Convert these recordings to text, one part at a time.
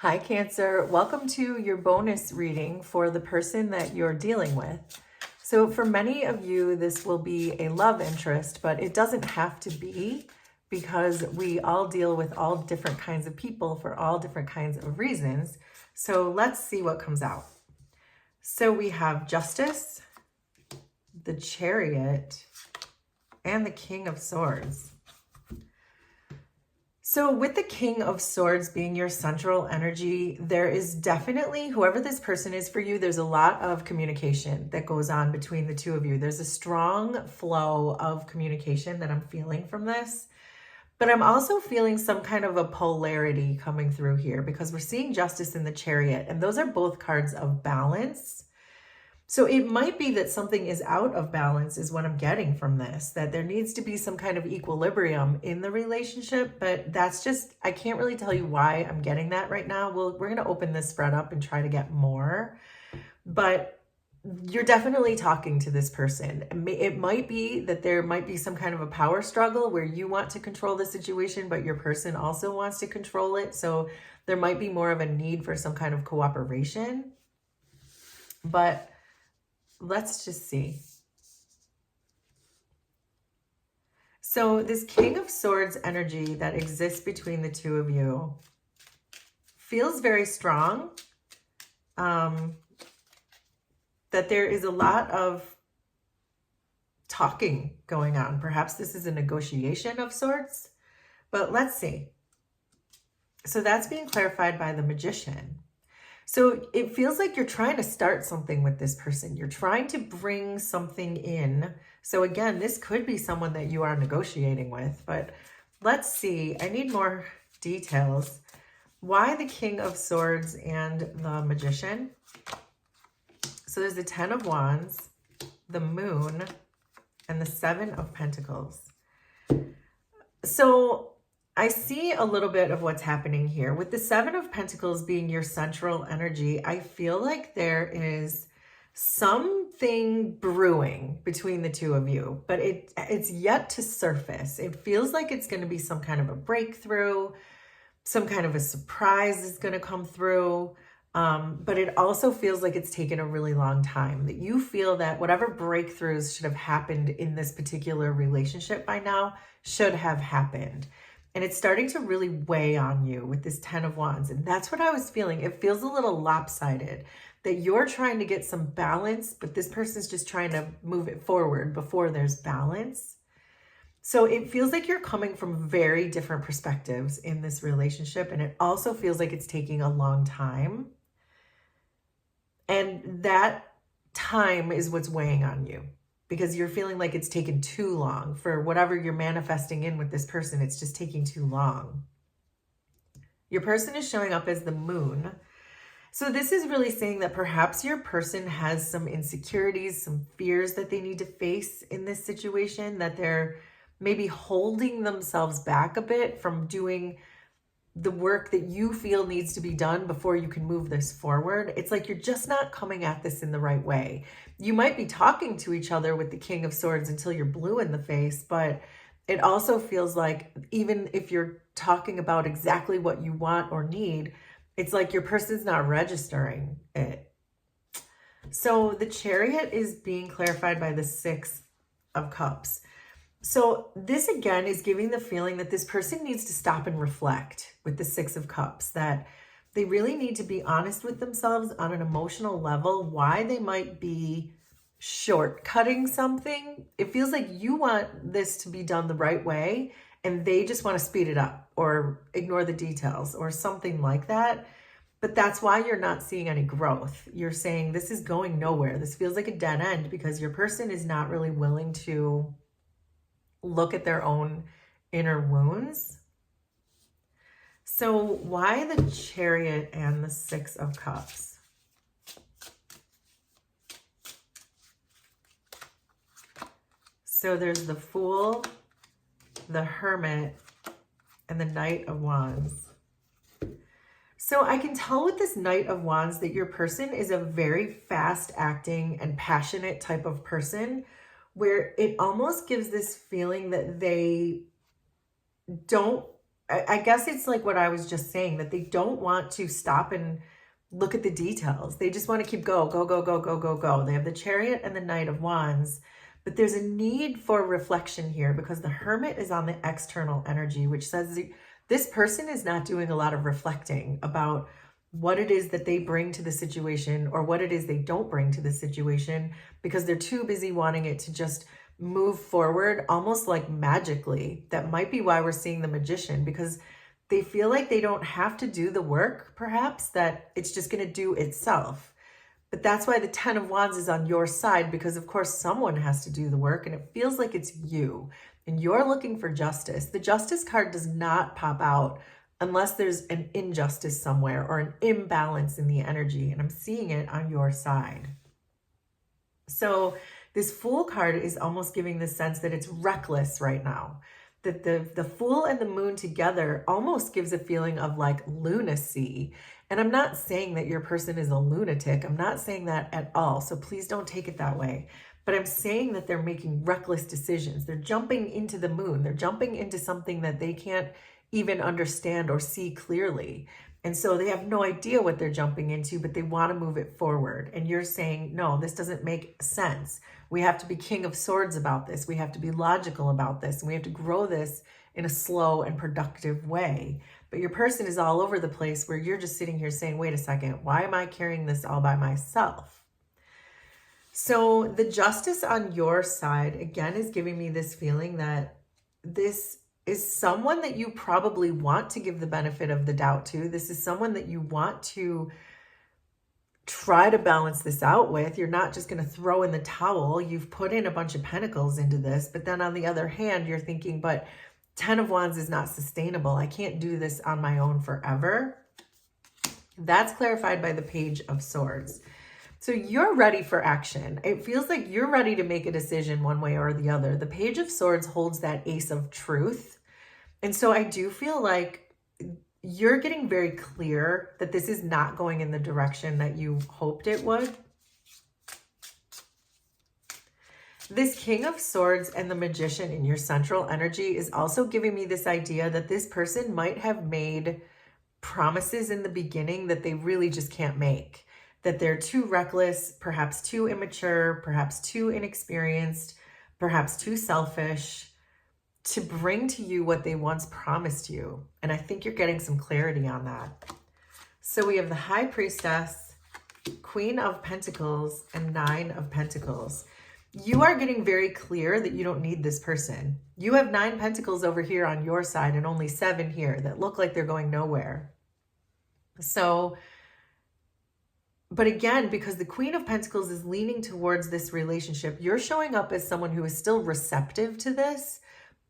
Hi, Cancer. Welcome to your bonus reading for the person that you're dealing with. So for many of you, this will be a love interest, but it doesn't have to be because we all deal with all different kinds of people for all different kinds of reasons. So let's see what comes out. So we have Justice, the Chariot, and the King of Swords. So with the King of Swords being your central energy, there is definitely, whoever this person is for you, there's a lot of communication that goes on between the two of you. There's a strong flow of communication that I'm feeling from this. But I'm also feeling some kind of a polarity coming through here because we're seeing Justice in the Chariot, and those are both cards of balance. So it might be that something is out of balance is what I'm getting from this, that there needs to be some kind of equilibrium in the relationship, but that's just, I can't really tell you why I'm getting that right now. We're going to open this spread up and try to get more, but you're definitely talking to this person. It might be that there might be some kind of a power struggle where you want to control the situation, but your person also wants to control it. So there might be more of a need for some kind of cooperation, but let's just see. So this King of Swords energy that exists between the two of you feels very strong. That there is a lot of talking going on. Perhaps this is a negotiation of sorts, but let's see. So that's being clarified by the Magician. So it feels like you're trying to start something with this person. You're trying to bring something in. So again, this could be someone that you are negotiating with, but let's see. I need more details. Why the King of Swords and the Magician? So there's the 10 of Wands, the Moon, and the 7 of Pentacles. So I see a little bit of what's happening here. With the 7 of Pentacles being your central energy, I feel like there is something brewing between the two of you, but it's yet to surface. It feels like it's going to be some kind of a breakthrough, some kind of a surprise is going to come through. But it also feels like it's taken a really long time, that you feel that whatever breakthroughs should have happened in this particular relationship by now should have happened. And it's starting to really weigh on you with this 10 of Wands. And that's what I was feeling. It feels a little lopsided, that you're trying to get some balance, but this person's just trying to move it forward before there's balance. So it feels like you're coming from very different perspectives in this relationship. And it also feels like it's taking a long time. And that time is what's weighing on you, because you're feeling like it's taken too long for whatever you're manifesting in with this person. It's just taking too long. Your person is showing up as the Moon. So this is really saying that perhaps your person has some insecurities, some fears that they need to face in this situation, that they're maybe holding themselves back a bit from doing the work that you feel needs to be done before you can move this forward. It's like you're just not coming at this in the right way. You might be talking to each other with the King of Swords until you're blue in the face, but it also feels like even if you're talking about exactly what you want or need, it's like your person's not registering it. So the Chariot is being clarified by the 6 of Cups. So this again is giving the feeling that this person needs to stop and reflect with the 6 of Cups, that they really need to be honest with themselves on an emotional level, why they might be shortcutting something. It feels like you want this to be done the right way and they just want to speed it up or ignore the details or something like that. But that's why you're not seeing any growth. You're saying this is going nowhere. This feels like a dead end because your person is not really willing to look at their own inner wounds. So why the Chariot and the 6 of Cups? So there's the Fool, the Hermit, and the Knight of Wands. So I can tell with this Knight of Wands that your person is a very fast acting and passionate type of person, where it almost gives this feeling that they don't I guess it's like what I was just saying, that they don't want to stop and look at the details. They just want to keep go, go, go, go, go, go, go. They have the Chariot and the Knight of Wands, but there's a need for reflection here because the Hermit is on the external energy, which says this person is not doing a lot of reflecting about what it is that they bring to the situation or what it is they don't bring to the situation, because they're too busy wanting it to just move forward almost like magically. That might be why we're seeing the Magician, because they feel like they don't have to do the work, perhaps, that it's just going to do itself. But that's why the Ten of Wands is on your side, because of course someone has to do the work and it feels like it's you and you're looking for justice. The Justice card does not pop out unless there's an injustice somewhere or an imbalance in the energy, and I'm seeing it on your side. So this Fool card is almost giving the sense that it's reckless right now. That the Fool and the Moon together almost gives a feeling of like lunacy. And I'm not saying that your person is a lunatic. I'm not saying that at all. So please don't take it that way. But I'm saying that they're making reckless decisions. They're jumping into the moon. They're jumping into something that they can't even understand or see clearly. And so they have no idea what they're jumping into, but they want to move it forward. And you're saying, no, this doesn't make sense. We have to be King of Swords about this. We have to be logical about this. And we have to grow this in a slow and productive way. But your person is all over the place where you're just sitting here saying, wait a second, why am I carrying this all by myself? So the Justice on your side, again, is giving me this feeling that this is someone that you probably want to give the benefit of the doubt to. This is someone that you want to try to balance this out with. You're not just going to throw in the towel. You've put in a bunch of pentacles into this, but then on the other hand, you're thinking, but 10 of Wands is not sustainable. I can't do this on my own forever. That's clarified by the Page of Swords. So you're ready for action. It feels like you're ready to make a decision one way or the other. The Page of Swords holds that Ace of Truth. And so I do feel like you're getting very clear that this is not going in the direction that you hoped it would. This King of Swords and the Magician in your central energy is also giving me this idea that this person might have made promises in the beginning that they really just can't make. That they're too reckless, perhaps too immature, perhaps too inexperienced, perhaps too selfish to bring to you what they once promised you. And I think you're getting some clarity on that. So we have the High Priestess, Queen of Pentacles, and Nine of Pentacles. You are getting very clear that you don't need this person. You have 9 pentacles over here on your side and only 7 here that look like they're going nowhere. So, but again, because the Queen of Pentacles is leaning towards this relationship, you're showing up as someone who is still receptive to this,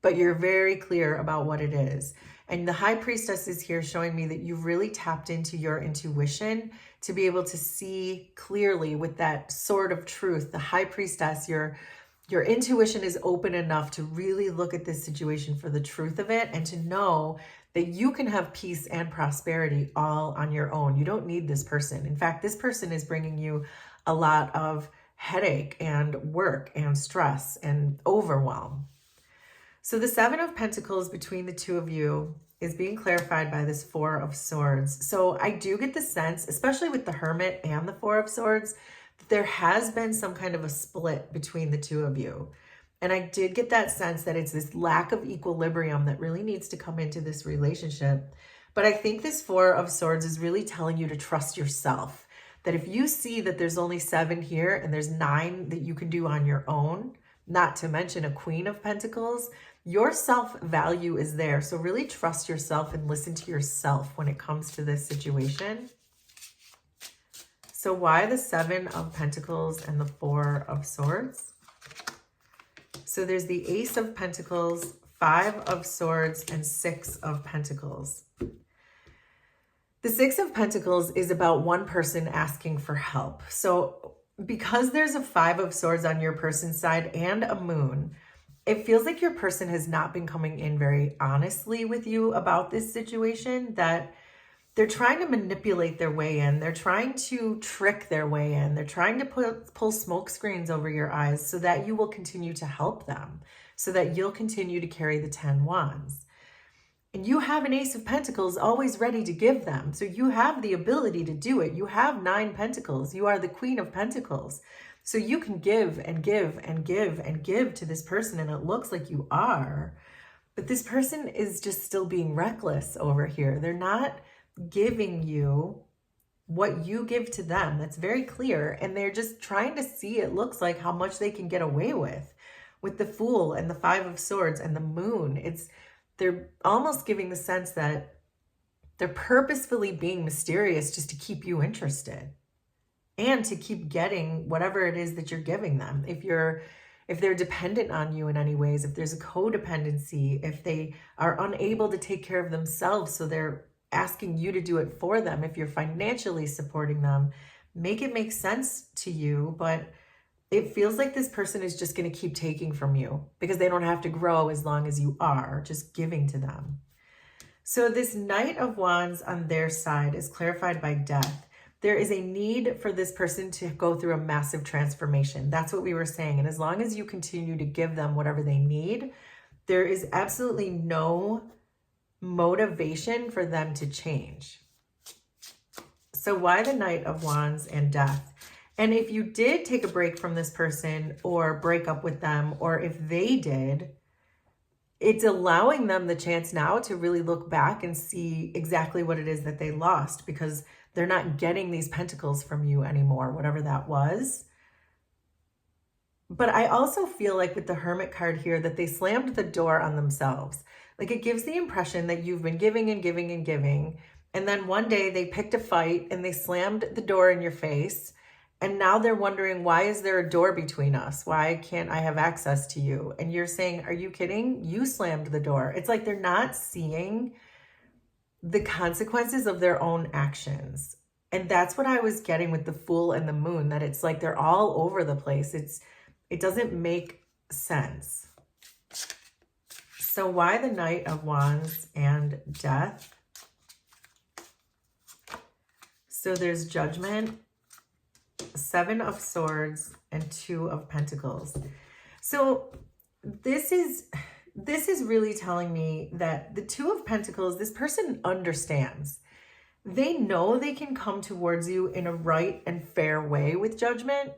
but you're very clear about what it is. And the High Priestess is here showing me that you've really tapped into your intuition to be able to see clearly with that Sword of Truth. The High Priestess, your intuition is open enough to really look at this situation for the truth of it and to know that you can have peace and prosperity all on your own. You don't need this person. In fact, this person is bringing you a lot of headache and work and stress and overwhelm. So the 7 of Pentacles between the two of you is being clarified by this 4 of Swords. So I do get the sense, especially with the Hermit and the 4 of Swords, that there has been some kind of a split between the two of you. And I did get that sense that it's this lack of equilibrium that really needs to come into this relationship. But I think this 4 of Swords is really telling you to trust yourself. That if you see that there's only 7 here and there's 9 that you can do on your own, not to mention a Queen of Pentacles, your self-value is there. So really trust yourself and listen to yourself when it comes to this situation. So why the 7 of Pentacles and the 4 of Swords? So there's the Ace of Pentacles, 5 of Swords, and 6 of Pentacles. The 6 of Pentacles is about one person asking for help. So because there's a 5 of Swords on your person's side and a moon, it feels like your person has not been coming in very honestly with you about this situation, that they're trying to manipulate their way in. They're trying to trick their way in. They're trying to pull smoke screens over your eyes so that you will continue to help them, so that you'll continue to carry the 10 Wands. And you have an Ace of Pentacles always ready to give them. So you have the ability to do it. You have 9 Pentacles. You are the Queen of Pentacles. So you can give and give and give and give to this person, and it looks like you are. But this person is just still being reckless over here. They're not giving you what you give to them. That's very clear. And they're just trying to see, it looks like, how much they can get away with the Fool and the 5 of Swords and the Moon. They're almost giving the sense that they're purposefully being mysterious just to keep you interested and to keep getting whatever it is that you're giving them. If they're dependent on you in any ways, if there's a codependency, if they are unable to take care of themselves, so they're asking you to do it for them, if you're financially supporting them, make it make sense to you. But it feels like this person is just going to keep taking from you because they don't have to grow as long as you are just giving to them. So this Knight of Wands on their side is clarified by Death. There is a need for this person to go through a massive transformation. That's what we were saying. And as long as you continue to give them whatever they need, there is absolutely no motivation for them to change. So why the Knight of Wands and Death? And if you did take a break from this person or break up with them, or if they did, it's allowing them the chance now to really look back and see exactly what it is that they lost, because they're not getting these pentacles from you anymore, whatever that was. But I also feel like with the Hermit card here that they slammed the door on themselves. Like, it gives the impression that you've been giving and giving and giving, and then one day they picked a fight and they slammed the door in your face. And now they're wondering, why is there a door between us? Why can't I have access to you? And you're saying, are you kidding? You slammed the door. It's like they're not seeing the consequences of their own actions. And that's what I was getting with the Fool and the Moon, that it's like they're all over the place. It doesn't make sense. So why the Knight of Wands and Death? So there's Judgment, 7 of Swords, and 2 of Pentacles. So this is really telling me that the 2 of Pentacles, this person understands. They know they can come towards you in a right and fair way with judgment,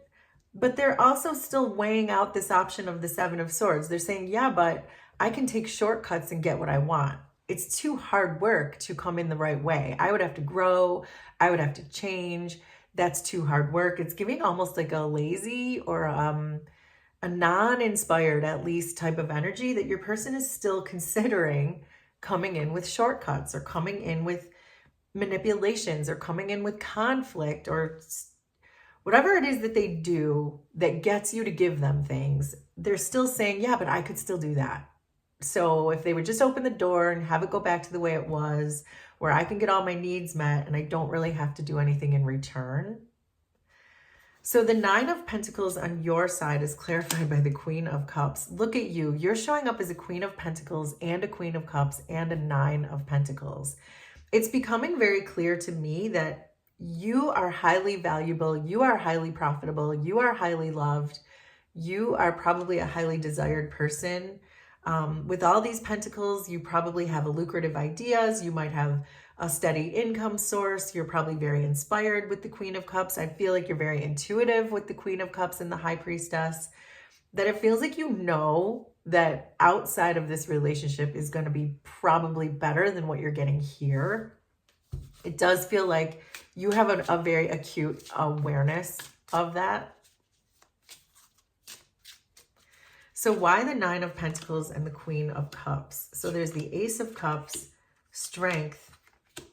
but they're also still weighing out this option of the 7 of Swords. They're saying, yeah, but I can take shortcuts and get what I want. It's too hard work to come in the right way. I would have to grow. I would have to change. That's too hard work. It's giving almost like a lazy or a non-inspired, at least, type of energy, that your person is still considering coming in with shortcuts or coming in with manipulations or coming in with conflict or whatever it is that they do that gets you to give them things. They're still saying, yeah, but I could still do that. So if they would just open the door and have it go back to the way it was, where I can get all my needs met and I don't really have to do anything in return. So the 9 of Pentacles on your side is clarified by the Queen of Cups. Look at you. You're showing up as a Queen of Pentacles and a Queen of Cups and a 9 of Pentacles. It's becoming very clear to me that you are highly valuable. You are highly profitable. You are highly loved. You are probably a highly desired person. With all these pentacles, you probably have a lucrative ideas. You might have a steady income source. You're probably very inspired with the Queen of Cups. I feel like you're very intuitive with the Queen of Cups and the High Priestess. That it feels like you know that outside of this relationship is going to be probably better than what you're getting here. It does feel like you have a very acute awareness of that. So why the 9 of Pentacles and the Queen of Cups? So there's the Ace of Cups, Strength,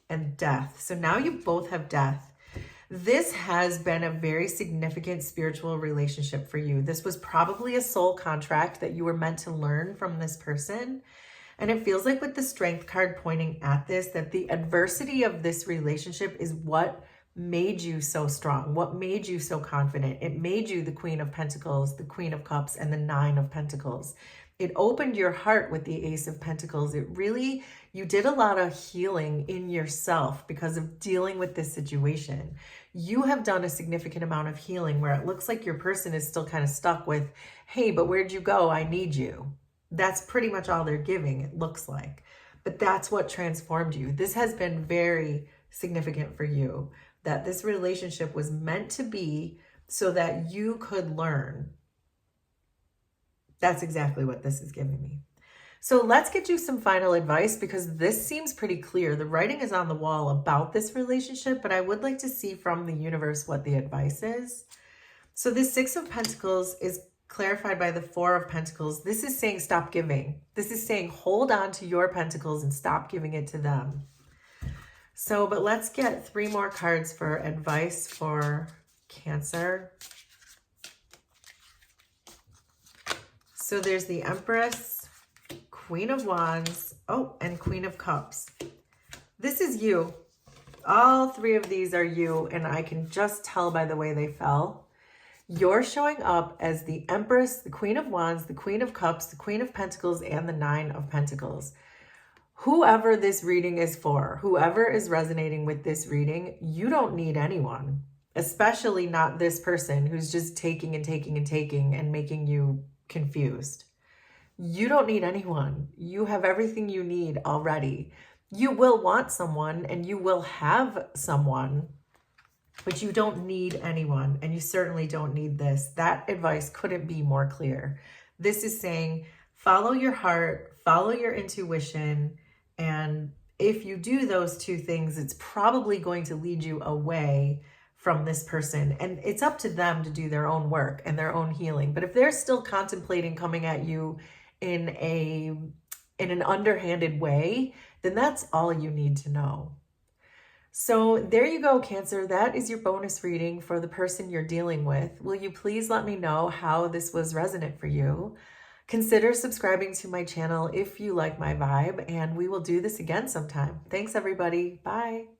and Death. So now you both have Death. This has been a very significant spiritual relationship for you. This was probably a soul contract that you were meant to learn from this person. And it feels like with the Strength card pointing at this, that the adversity of this relationship is what made you so strong, what made you so confident. It made you the Queen of Pentacles, the Queen of Cups, and the 9 of Pentacles. It opened your heart with the Ace of Pentacles. It really, you did a lot of healing in yourself because of dealing with this situation. You have done a significant amount of healing where it looks like your person is still kind of stuck with, hey, but where'd you go? I need you. That's pretty much all they're giving, it looks like. but that's what transformed you. This has been very significant for you, that this relationship was meant to be so that you could learn. That's exactly what this is giving me. So let's get you some final advice, because this seems pretty clear. The writing is on the wall about this relationship, but I would like to see from the universe what the advice is. So this Six of Pentacles is clarified by the Four of Pentacles. This is saying stop giving. This is saying hold on to your pentacles and stop giving it to them. So, but let's get 3 more cards for advice for Cancer. So there's the Empress, Queen of Wands, oh, and Queen of Cups. This is you. All 3 of these are you, and I can just tell by the way they fell. You're showing up as the Empress, the Queen of Wands, the Queen of Cups, the Queen of Pentacles, and the Nine of Pentacles. Whoever this reading is for, whoever is resonating with this reading, you don't need anyone, especially not this person who's just taking and taking and taking and making you confused. You don't need anyone. You have everything you need already. You will want someone and you will have someone, but you don't need anyone, and you certainly don't need this. That advice couldn't be more clear. This is saying follow your heart, follow your intuition, and if you do those 2 things, it's probably going to lead you away from this person. And it's up to them to do their own work and their own healing. But if they're still contemplating coming at you in an underhanded way, then that's all you need to know. So there you go, Cancer. That is your bonus reading for the person you're dealing with. Will you please let me know how this was resonant for you? Consider subscribing to my channel if you like my vibe, and we will do this again sometime. Thanks, everybody. Bye.